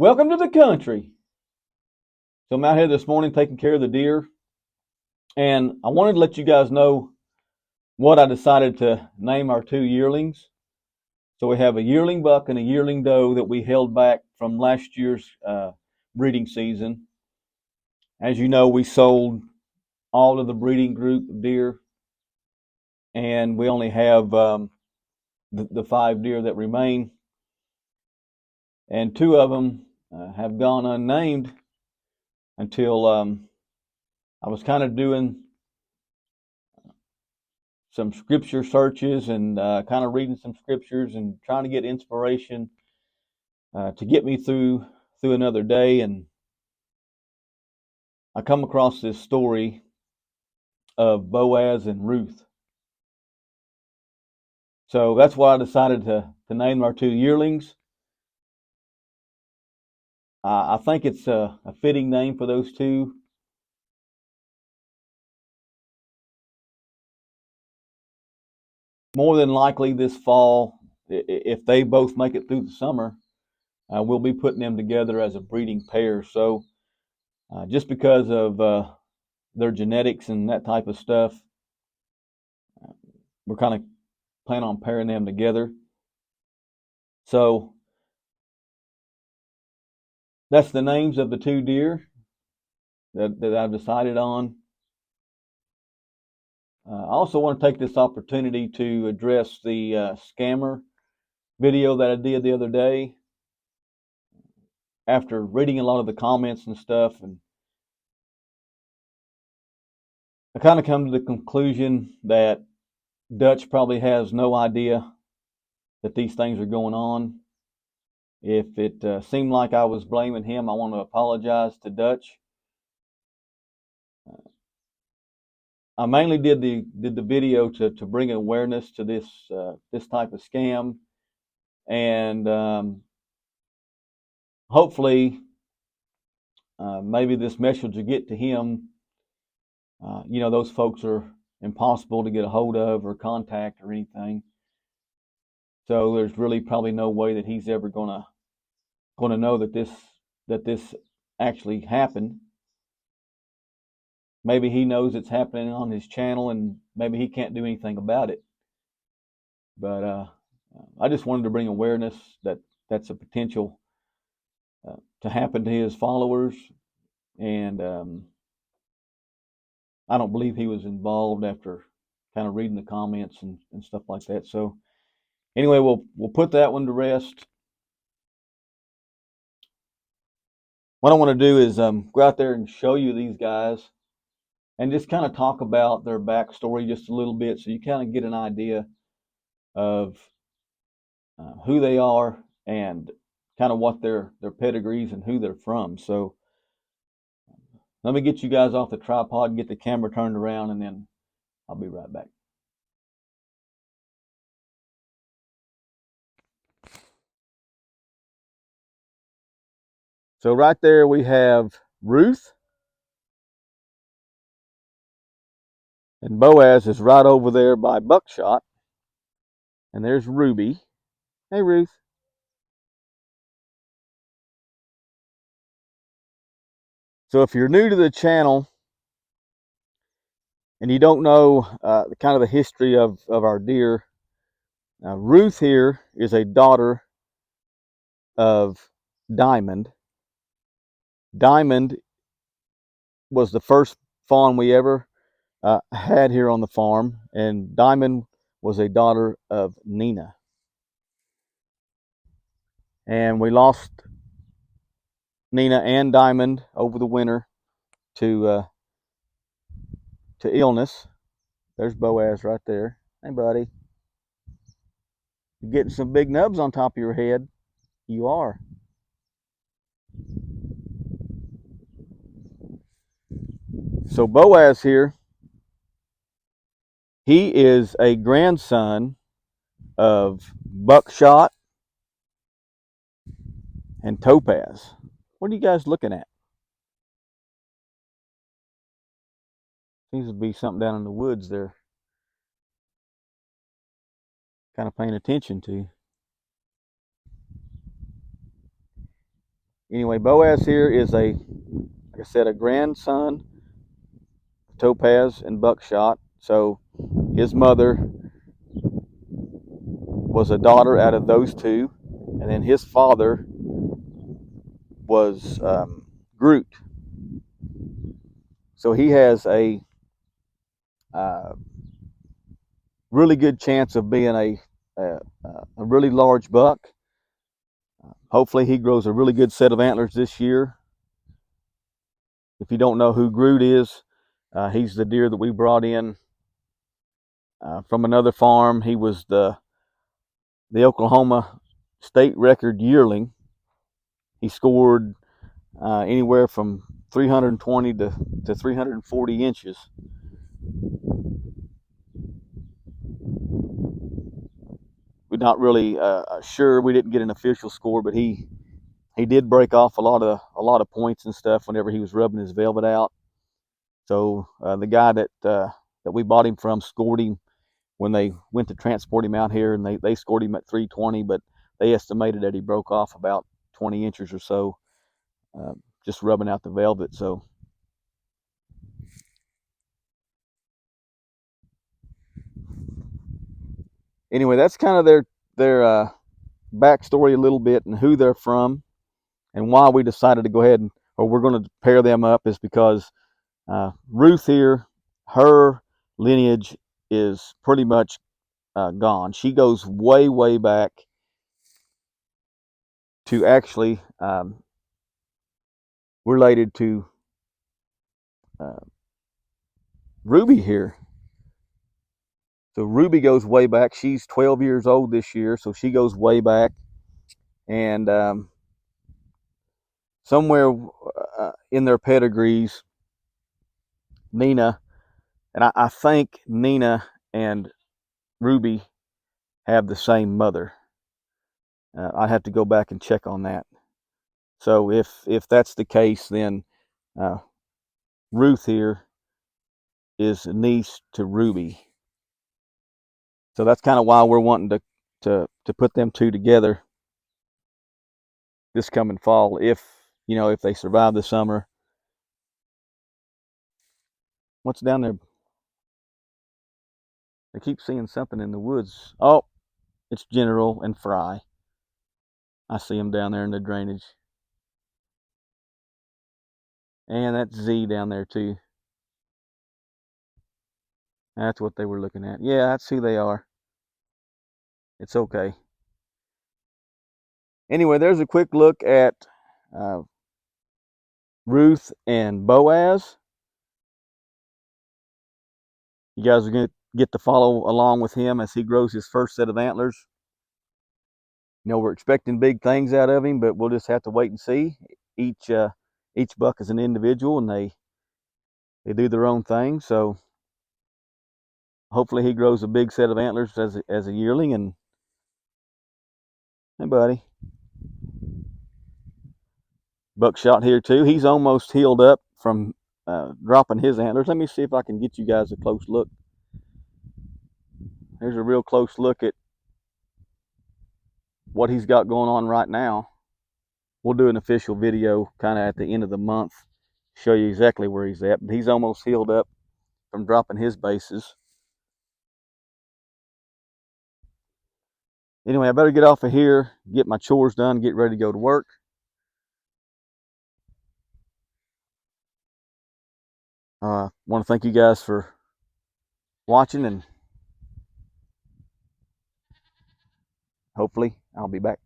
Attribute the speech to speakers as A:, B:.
A: Welcome to the country. So I'm out here this morning taking care of the deer, and I wanted to let you guys know what I decided to name our two yearlings. So we have a yearling buck and a yearling doe that we held back from last year's breeding season. As you know, we sold all of the breeding group of deer, and we only have the five deer that remain, and two of them have gone unnamed until I was kind of doing some scripture searches and kind of reading some scriptures and trying to get inspiration to get me through another day. And I come across this story of Boaz and Ruth. So that's why I decided to name our two yearlings. I think it's a fitting name for those two. More than likely this fall, if they both make it through the summer, we'll be putting them together as a breeding pair. So just because of their genetics and that type of stuff, we're kind of planning on pairing them together. So that's the names of the two deer that I've decided on. I also want to take this opportunity to address the scammer video that I did the other day. After reading a lot of the comments and stuff, and I kind of come to the conclusion that Dutch probably has no idea that these things are going on. If it seemed like I was blaming him, I want to apologize to Dutch. I mainly did the video to bring awareness to this type of scam, and hopefully maybe this message will get to him. Those folks are impossible to get a hold of or contact or anything. So there's really probably no way that he's ever gonna know that this actually happened. Maybe he knows it's happening on his channel, and maybe he can't do anything about it. But I just wanted to bring awareness that that's a potential to happen to his followers, and I don't believe he was involved after kind of reading the comments and stuff like that. So anyway, we'll put that one to rest. What I want to do is go out there and show you these guys and just kind of talk about their backstory just a little bit, so you kind of get an idea of who they are and kind of what their pedigrees and who they're from. So let me get you guys off the tripod and get the camera turned around, and then I'll be right back. So right there we have Ruth, and Boaz is right over there by Buckshot, and there's Ruby. Hey, Ruth. So if you're new to the channel and you don't know kind of the history of our deer, Ruth here is a daughter of Diamond. Diamond was the first fawn we ever had here on the farm, and Diamond was a daughter of Nina. And we lost Nina and Diamond over the winter to illness. There's Boaz right there. Hey, buddy. You're getting some big nubs on top of your head. You are. So Boaz here, he is a grandson of Buckshot and Topaz. What are you guys looking at? Seems to be something down in the woods there. Kind of paying attention to. Anyway, Boaz here is like I said, a grandson of Topaz and Buckshot. So his mother was a daughter out of those two, and then his father was Groot. So he has uh, really good chance of being a really large buck. Hopefully, he grows a really good set of antlers this year. If you don't know who Groot is, he's the deer that we brought in from another farm. He was the Oklahoma state record yearling. He scored anywhere from 320 to 340 inches. We're not really sure. We didn't get an official score, but he did break off a lot of points and stuff whenever he was rubbing his velvet out. So the guy that we bought him from scored him when they went to transport him out here, and they scored him at 320, but they estimated that he broke off about 20 inches or so, just rubbing out the velvet. So anyway, that's kind of their backstory a little bit and who they're from, and why we decided to go ahead or we're going to pair them up is because Ruth here, her lineage is pretty much gone. She goes way back to actually related to Ruby here. So Ruby goes way back. She's 12 years old this year, so she goes way back. And somewhere in their pedigrees, Nina, and I think Nina and Ruby have the same mother. I have to go back and check on that. So if that's the case, then Ruth here is a niece to Ruby. So that's kind of why we're wanting to put them two together this coming fall, if if they survive the summer. What's down there? I keep seeing something in the woods. Oh, it's General and Fry. I see them down there in the drainage. And that's Z down there too. That's what they were looking at. Yeah, that's who they are. It's okay. Anyway, there's a quick look at uh, Ruth and Boaz. You guys are going to get to follow along with him as he grows his first set of antlers. We're expecting big things out of him, but we'll just have to wait and see. Each buck is an individual, and they do their own thing. So hopefully he grows a big set of antlers as a yearling. And hey, buddy, Buckshot here too. He's almost healed up from dropping his antlers. Let me see if I can get you guys a close look. Here's a real close look at what he's got going on right now. We'll do an official video kind of at the end of the month, show you exactly where he's at. But he's almost healed up from dropping his bases. Anyway, I better get off of here, get my chores done, get ready to go to work. Want to thank you guys for watching, and hopefully I'll be back